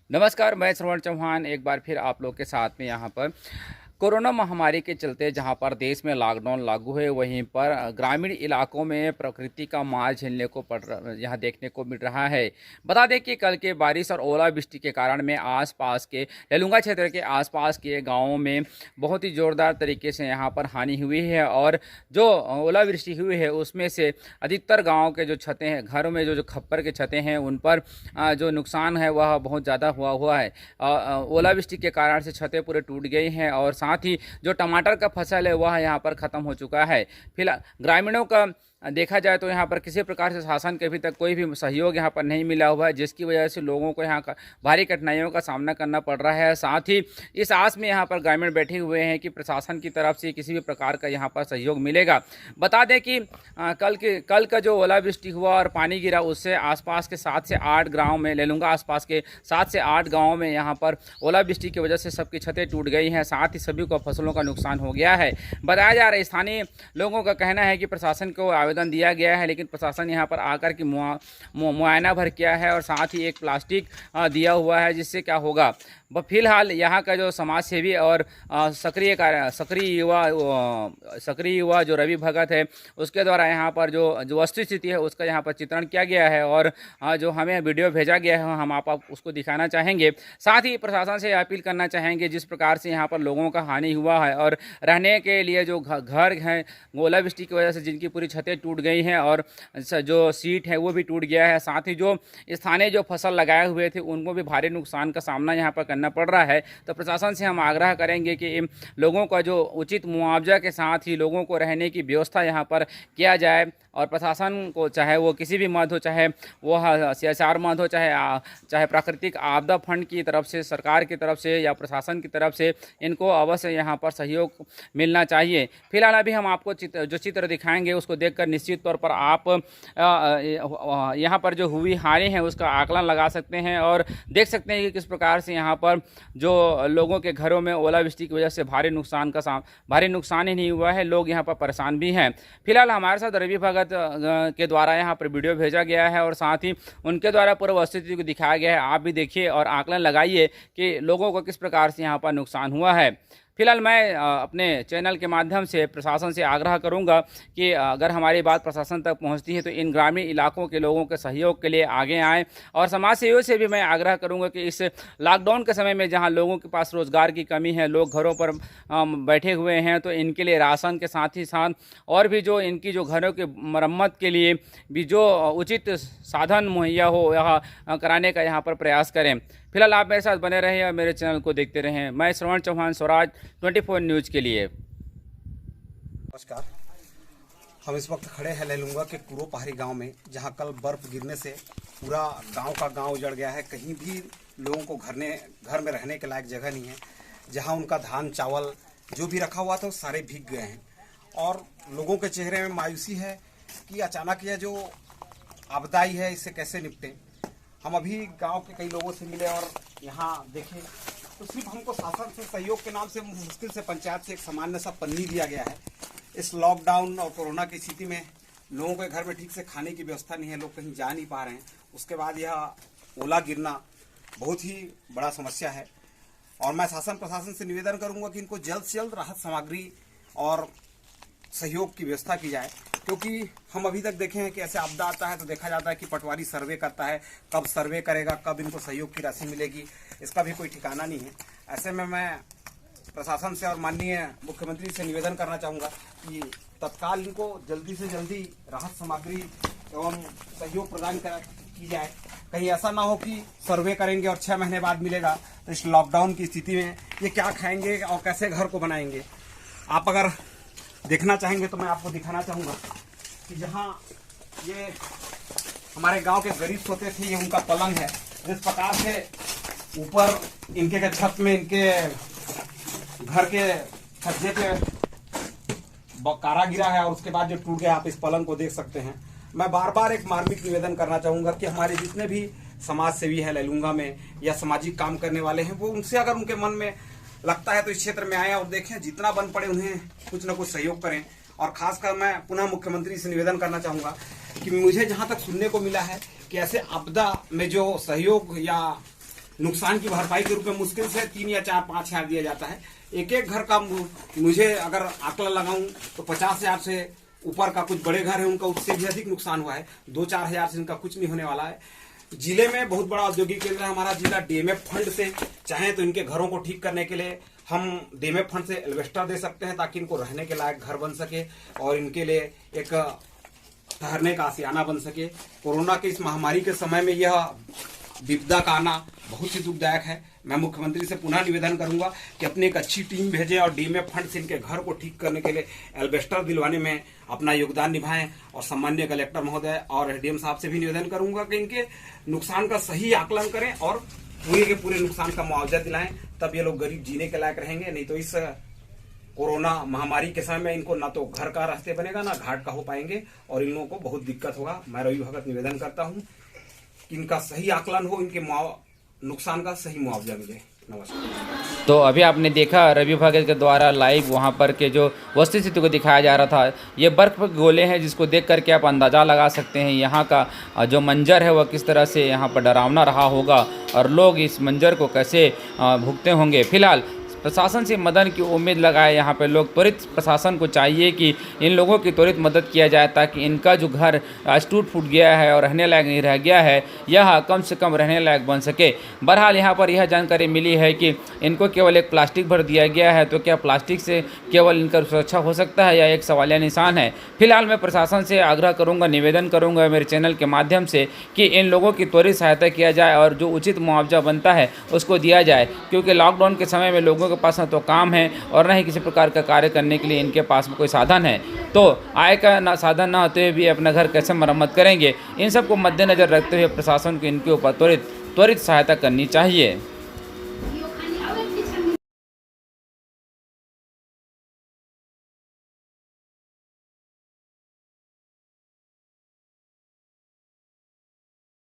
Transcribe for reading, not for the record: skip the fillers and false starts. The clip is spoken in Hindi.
नमस्कार, मैं श्रवण चौहान एक बार फिर आप लोग के साथ में यहाँ पर कोरोना महामारी के चलते जहाँ पर देश में लॉकडाउन लागू है, वहीं पर ग्रामीण इलाकों में प्रकृति का मार झेलने को पड़ रहा यहाँ देखने को मिल रहा है। बता दें कि कल के बारिश और ओलावृष्टि के कारण में आसपास के लैलूंगा क्षेत्र के आसपास के गांवों में बहुत ही ज़ोरदार तरीके से यहाँ पर हानि हुई है और जो ओलावृष्टि हुई है उसमें से अधिकतर गाँव के जो छतें हैं, घरों में जो खप्पर के छतें हैं, उन पर जो नुकसान है वह बहुत ज़्यादा हुआ है। ओलावृष्टि के कारण से छतें पूरे टूट गई हैं और साथ ही जो टमाटर का फसल है वह यहाँ पर ख़त्म हो चुका है। फिलहाल ग्रामीणों का देखा जाए तो यहाँ पर किसी प्रकार से शासन के अभी तक कोई भी सहयोग यहाँ पर नहीं मिला हुआ है, जिसकी वजह से लोगों को यहाँ का भारी कठिनाइयों का सामना करना पड़ रहा है। साथ ही इस आस में यहाँ पर ग्रामीण बैठे हुए हैं कि प्रशासन की तरफ से किसी भी प्रकार का यहाँ पर सहयोग मिलेगा। बता दें कि कल का जो ओलावृष्टि हुआ और पानी गिरा उससे आसपास के 7 से 8 गाँव में लैलूंगा आसपास के 7 से 8 गाँव में यहाँ पर ओलावृष्टि की वजह से सबकी छतें टूट गई हैं। साथ ही सभी को फसलों का नुकसान हो गया है। बताया जा रहा है स्थानीय लोगों का कहना है कि प्रशासन को आवेदन दिया गया है, लेकिन प्रशासन यहाँ पर आकर के मुआयना भर किया है और साथ ही एक प्लास्टिक दिया हुआ है, जिससे क्या होगा। फिलहाल यहाँ का जो समाज सेवी और सक्रिय युवा जो रवि भगत है, उसके द्वारा यहाँ पर जो वस्तुस्थिति है उसका यहाँ पर चित्रण किया गया है और जो हमें वीडियो भेजा गया है हम आप उसको दिखाना चाहेंगे। साथ ही प्रशासन से अपील करना चाहेंगे, जिस प्रकार से यहाँ पर लोगों का हानि हुआ है और रहने के लिए जो घर हैं ओलावृष्टि की वजह से जिनकी पूरी छतें टूट गई हैं और जो सीट है वो भी टूट गया है। साथ ही जो स्थानीय जो फसल लगाए हुए थे उनको भी भारी नुकसान का सामना यहाँ पर करना पड़ रहा है। तो प्रशासन से हम आग्रह करेंगे कि इन लोगों का जो उचित मुआवजा के साथ ही लोगों को रहने की व्यवस्था यहाँ पर किया जाए और प्रशासन को, चाहे वो किसी भी मद हो, चाहे वो CSR मद हो, चाहे प्राकृतिक आपदा फंड की तरफ से, सरकार की तरफ से या प्रशासन की तरफ से, इनको अवश्य यहाँ पर सहयोग मिलना चाहिए। फिलहाल अभी हम आपको जो चित्र दिखाएंगे उसको देखकर निश्चित तौर पर आप यहाँ पर जो हुई हानि है उसका आकलन लगा सकते हैं और देख सकते हैं कि किस प्रकार से यहाँ पर जो लोगों के घरों में ओलावृष्टि की वजह से भारी नुकसान ही नहीं हुआ है, लोग यहाँ पर परेशान भी हैं। फिलहाल हमारे साथ रवि भगत के द्वारा यहाँ पर वीडियो भेजा गया है और साथ ही उनके द्वारा पूर्व वस्तुस्थिति को दिखाया गया है। आप भी देखिए और आकलन लगाइए कि लोगों को किस प्रकार से यहाँ पर नुकसान हुआ है। फिलहाल मैं अपने चैनल के माध्यम से प्रशासन से आग्रह करूंगा कि अगर हमारी बात प्रशासन तक पहुंचती है तो इन ग्रामीण इलाकों के लोगों के सहयोग के लिए आगे आएं और समाज सेवियों से भी मैं आग्रह करूंगा कि इस लॉकडाउन के समय में जहां लोगों के पास रोज़गार की कमी है, लोग घरों पर बैठे हुए हैं, तो इनके लिए राशन के साथ ही साथ और भी जो इनकी जो घरों की मरम्मत के लिए भी जो उचित साधन मुहैया हो यहाँ कराने का यहाँ पर प्रयास करें। फिलहाल आप मेरे साथ बने रहें और मेरे चैनल को देखते रहें। मैं श्रवण चौहान, स्वराज 24 न्यूज़ के लिए। नमस्कार, हम इस वक्त खड़े हैं लैलूंगा के कुरो पहाड़ी गांव में, जहां कल बर्फ गिरने से पूरा गांव का गांव उजड़ गया है। कहीं भी लोगों को घर में रहने के लायक जगह नहीं है। जहां उनका धान चावल जो भी रखा हुआ था वो सारे भीग गए हैं और लोगों के चेहरे में मायूसी है कि अचानक यह जो आपदाई है इससे कैसे निपटें। हम अभी गांव के कई लोगों से मिले और यहाँ देखें तो सिर्फ हमको शासन से सहयोग के नाम से मुश्किल से पंचायत से एक सामान्य सा पन्नी दिया गया है। इस लॉकडाउन और कोरोना की स्थिति में लोगों के घर में ठीक से खाने की व्यवस्था नहीं है, लोग कहीं जा नहीं पा रहे हैं। उसके बाद यह ओला गिरना बहुत ही बड़ा समस्या है और मैं शासन प्रशासन से निवेदन करूंगा कि इनको जल्द से जल्द राहत सामग्री और सहयोग की व्यवस्था की जाए, क्योंकि हम अभी तक देखे हैं कि ऐसे आपदा आता है तो देखा जाता है कि पटवारी सर्वे करता है, कब सर्वे करेगा, कब इनको सहयोग की राशि मिलेगी, इसका भी कोई ठिकाना नहीं है। ऐसे में मैं प्रशासन से और माननीय मुख्यमंत्री से निवेदन करना चाहूँगा कि तत्काल इनको जल्दी से जल्दी राहत सामग्री एवं सहयोग प्रदान की जाए। कहीं ऐसा ना हो कि सर्वे करेंगे और 6 महीने बाद मिलेगा, तो इस लॉकडाउन की स्थिति में ये क्या खाएंगे और कैसे घर को बनाएंगे। आप अगर देखना चाहेंगे तो मैं आपको दिखाना चाहूँगा कि जहाँ ये हमारे गांव के गरीब सोते थे, ये उनका पलंग है। जिस प्रकार से ऊपर इनके छत में, इनके घर के छज्जे पे कारा गिरा है और उसके बाद जो टूट गया, आप इस पलंग को देख सकते हैं। मैं बार बार एक मार्मिक निवेदन करना चाहूँगा कि हमारे जितने भी समाज सेवी है लैलूंगा में या सामाजिक काम करने वाले हैं, वो उनसे अगर उनके मन में लगता है तो इस क्षेत्र में आए और देखें, जितना बन पड़े उन्हें कुछ न कुछ सहयोग करें। और खासकर मैं पुनः मुख्यमंत्री से निवेदन करना चाहूँगा कि मुझे जहाँ तक सुनने को मिला है कि ऐसे आपदा में जो सहयोग या नुकसान की भरपाई के रूप में मुश्किल से 3 या 4-5 हजार दिया जाता है। एक एक घर का मुझे अगर आंकड़ा लगाऊं तो 50 हजार से ऊपर का, कुछ बड़े घर है उनका उससे भी अधिक नुकसान हुआ है। 2-4 हजार से इनका कुछ नहीं होने वाला है। जिले में बहुत बड़ा औद्योगिक केंद्र है हमारा जिला। डीएमएफ फंड से चाहे तो इनके घरों को ठीक करने के लिए हम डीएमएफ फंड से एल्वेस्टर दे सकते हैं ताकि इनको रहने के लायक घर बन सके और इनके लिए एक ठहरने का आशियाना बन सके। कोरोना की इस महामारी के समय में यह विपदा का आना बहुत ही दुखदायक है। मैं मुख्यमंत्री से पुनः निवेदन करूंगा कि अपनी एक अच्छी टीम भेजें और डीएमएफ फंड से इनके घर को ठीक करने के लिए एल्वेस्टर दिलवाने में अपना योगदान निभाएं। और सम्माननीय कलेक्टर महोदय और एसडीएम साहब से भी निवेदन करूंगा कि इनके नुकसान का सही आकलन करें और पूरे के पूरे नुकसान का मुआवजा दिलाएं। तब ये लोग गरीब जीने के लायक रहेंगे। नहीं तो इस कोरोना महामारी के समय में इनको ना तो घर का रास्ते बनेगा ना घाट का हो पाएंगे और इन लोगों को बहुत दिक्कत होगा। मैं रवि भगत निवेदन करता हूं कि इनका सही आकलन हो, इनके नुकसान का सही मुआवजा मिले। नमस्कार। तो अभी आपने देखा रवि भगत के द्वारा लाइव वहाँ पर के जो वस्तु स्थिति को दिखाया जा रहा था। ये बर्फ के गोले हैं जिसको देख करके आप अंदाज़ा लगा सकते हैं यहाँ का जो मंजर है वह किस तरह से यहाँ पर डरावना रहा होगा और लोग इस मंजर को कैसे भुगते होंगे। फिलहाल प्रशासन से मदद की उम्मीद लगाए यहाँ पे लोग। त्वरित प्रशासन को चाहिए कि इन लोगों की त्वरित मदद किया जाए ताकि इनका जो घर आज टूट फूट गया है और रहने लायक नहीं रह गया है यह कम से कम रहने लायक बन सके। बहरहाल यहाँ पर यह जानकारी मिली है कि इनको केवल एक प्लास्टिक भर दिया गया है। तो क्या प्लास्टिक से केवल इनका सुरक्षा हो सकता है या एक सवालिया निशान है। फिलहाल मैं प्रशासन से आग्रह करूँगा, निवेदन करूँगा मेरे चैनल के माध्यम से कि इन लोगों की त्वरित सहायता किया जाए और जो उचित मुआवजा बनता है उसको दिया जाए। क्योंकि लॉकडाउन के समय में लोगों पास ना तो काम है और न ही किसी प्रकार का कार्य करने के लिए इनके पास में कोई साधन है। तो आय का ना साधन ना होते हुए भी अपना घर कैसे मरम्मत करेंगे। इन सब को मद्देनजर रखते हुए प्रशासन को इनके ऊपर त्वरित सहायता करनी चाहिए।